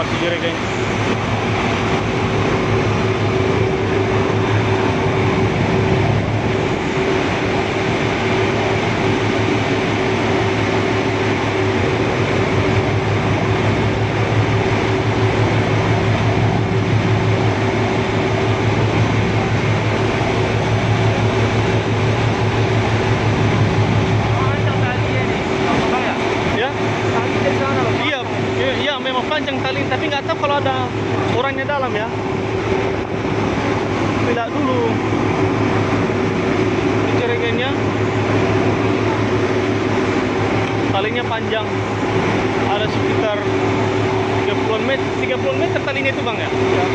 bawah si jerigen. Panjang tali, tapi nggak tahu kalau ada orangnya dalam ya. Tidak dulu jerigennya, talinya panjang, ada sekitar 30 meter talinya itu bang ya. Ya.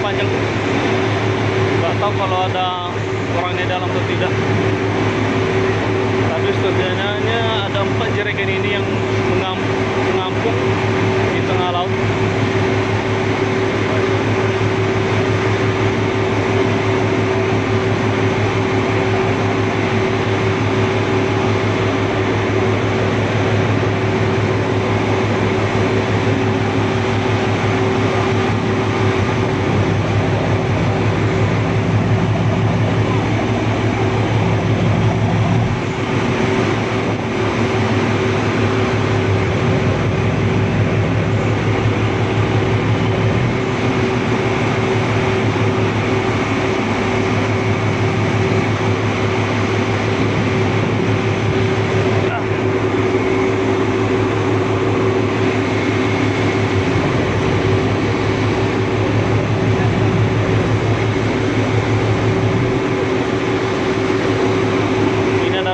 Panjang, nggak tahu kalau ada orangnya dalam atau tidak. Tapi setidaknya ada 4 jerigen ini yang mengampung di tengah laut.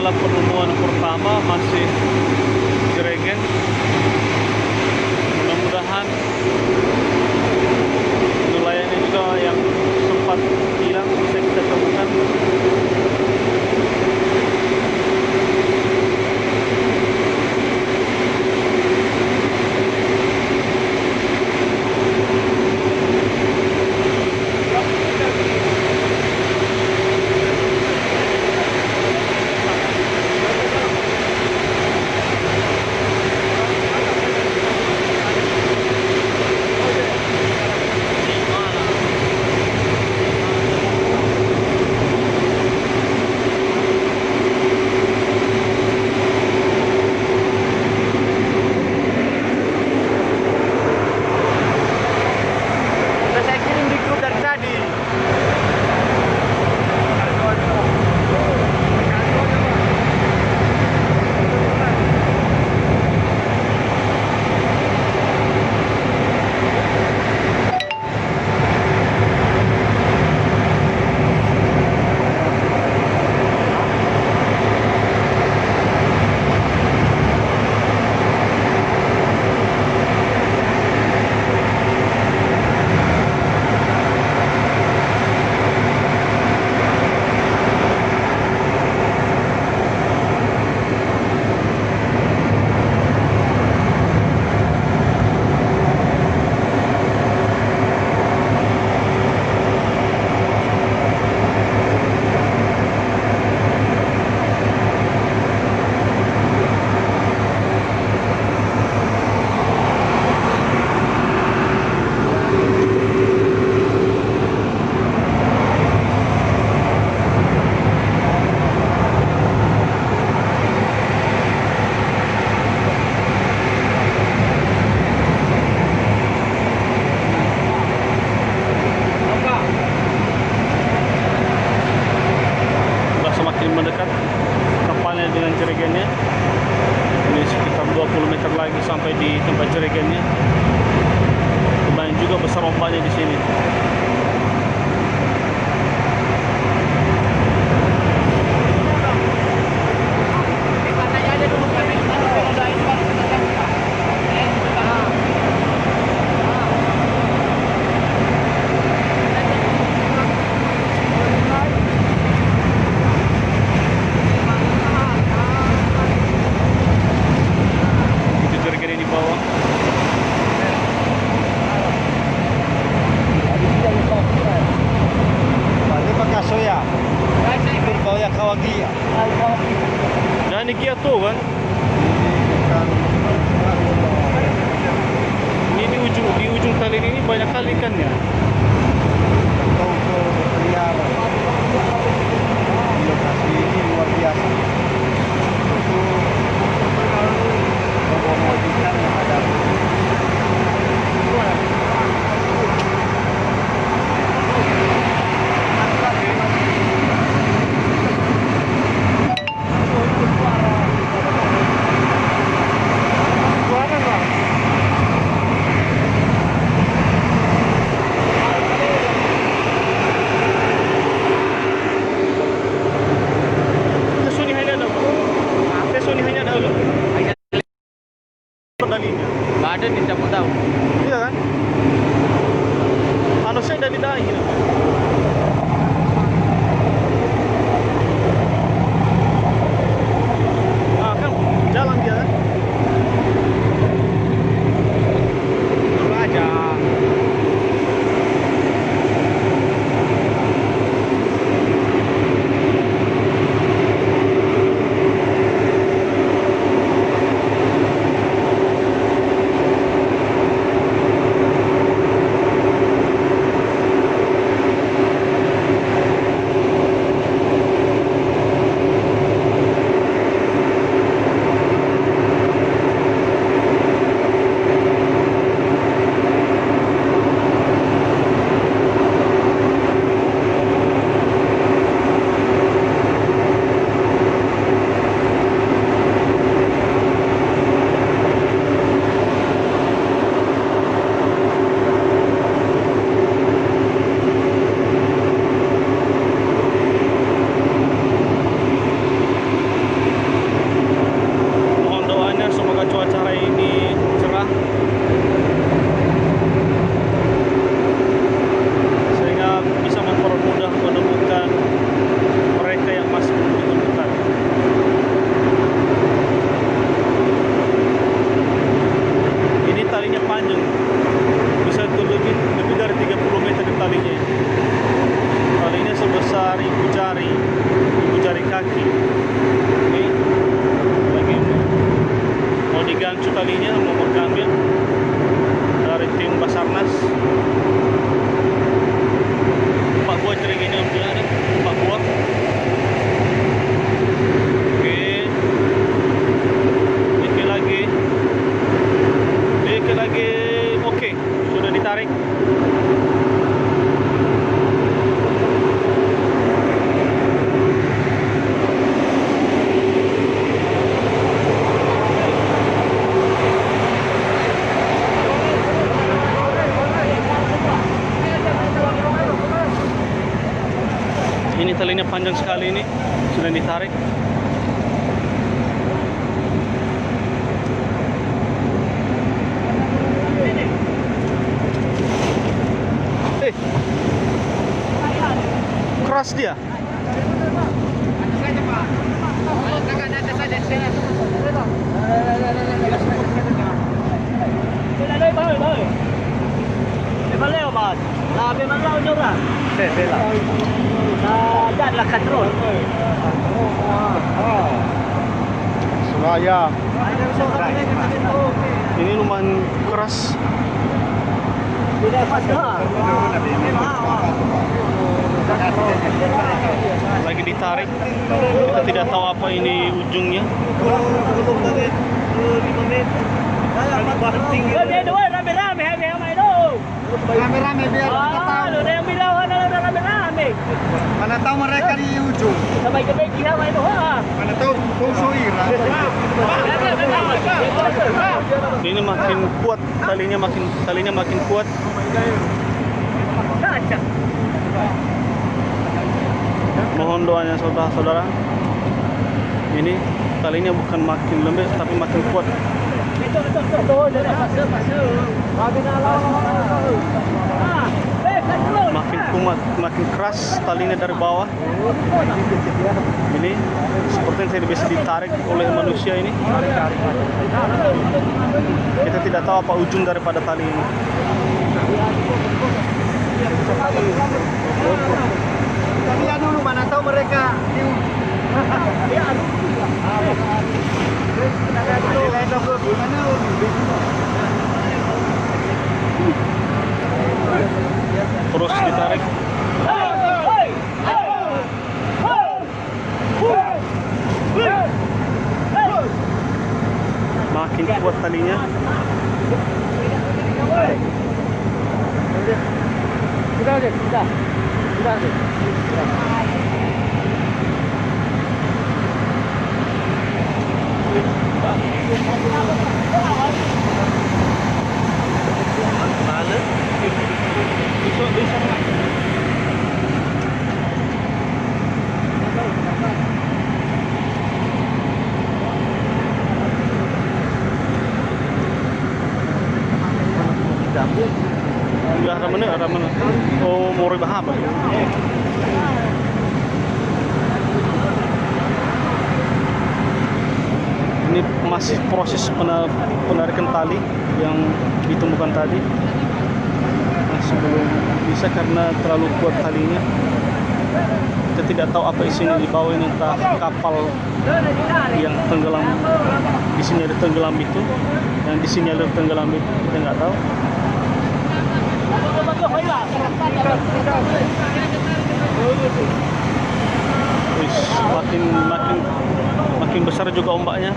Penemuan pertama masih jerigen. Mudah-mudahan nelayannya juga yang sempat hilang bisa kita temukan. Mendekat kapalnya dengan jerigennya. Ini sekitar 20 meter lagi sampai di tempat jerigennya. Lumayan juga besar ombaknya di sini. Itu jerigen di bawah. talinya? Nggak ada di siapa tahu. Iya kan? Anu saya dari dahi. Ah kan jalan dia kan? Dulu aja. Mohon doanya semoga cuaca hari ini cerah sehingga bisa mempermudah menemukan mereka yang masih belum ditemukan. Ini talinya panjang, bisa lebih dari 30 meter di talinya. Talinya sebesar ibu jari kaki. Ini lagi mau digancu talinya, mau diambil dari tim Basarnas. 4 buah cerig ini ambil ada 4 buah. Oke, dikit lagi, oke, sudah ditarik. Ini talinya panjang sekali, ini sudah ditarik. Keras dia. Suraya. Ini lumayan keras. Lagi ditarik. Kita tidak tahu apa ini ujungnya. Rame-rame biar kita tahu. Ada yang bilang ada rame-rame. Mana tahu mereka di ujung. Sabay-sabay kita itu. Mana tahu Suira. Ini makin kuat, talinya makin kuat. Mohon doanya saudara-saudara. Ini talinya bukan makin lembek tapi makin kuat. Makin kuat, makin keras talinya dari bawah. Ini sepertinya tidak bisa ditarik oleh manusia ini. Kita tidak tahu apa ujung daripada tali ini. Tapi ya dulu mana tahu mereka di Terus ditarik. Makin kuat talinya. Sudah. Enggak ada mana. Oh, mau ribah apa ya? Ini masih proses penarikan tali yang ditemukan tadi. Masih belum bisa karena terlalu kuat talinya. Kita tidak tahu apa isinya di bawah ini, entah kapal yang tenggelam, disinyalir tenggelam itu, yang disinyalir tenggelam itu kita nggak tahu. Wis, makin besar juga ombaknya.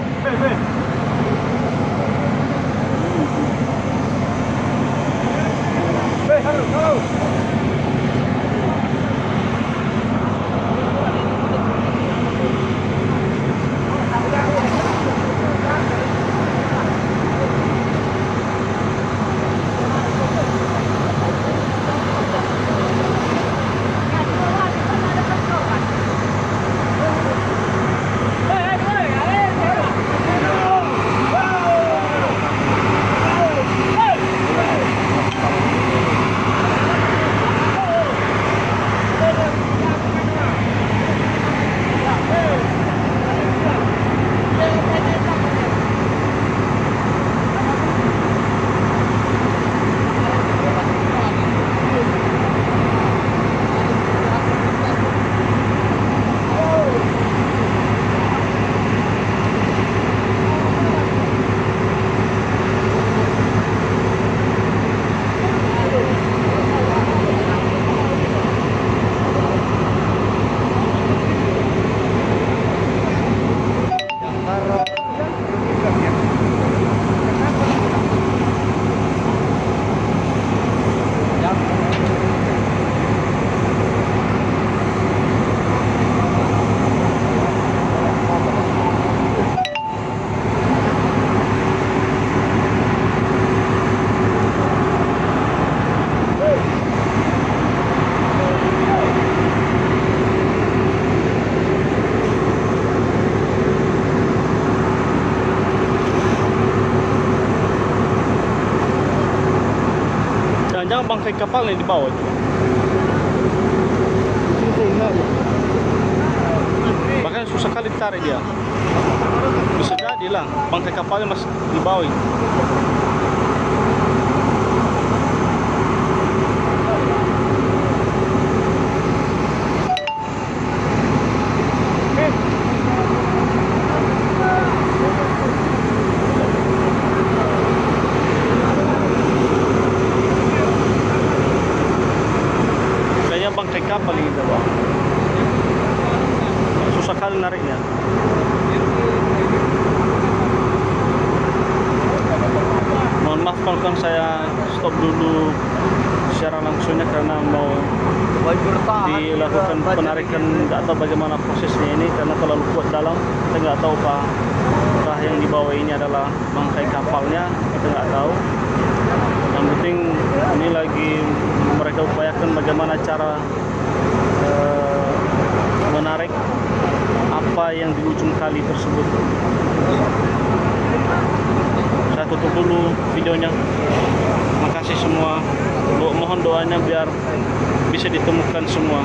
Jangan bangkai kapal yang di bawah itu. Bahkan susah kali tarik dia. Bisa jadilah bangkai kapalnya masih di bawah itu. Bangkai kapal ini bawah. Susah kali nariknya. Mohon maaf kalau saya stop dulu secara langsungnya karena mau dilakukan penarikan, nggak tahu bagaimana prosesnya ini karena terlalu kuat dalam. Kita nggak tahu apakah yang di bawah ini adalah bangkai kapalnya, kita nggak tahu. Yang penting ini lagi mereka upayakan bagaimana cara menarik apa yang di ujung kali tersebut. Saya tutup dulu videonya. Makasih semua. Mohon doanya biar bisa ditemukan semua.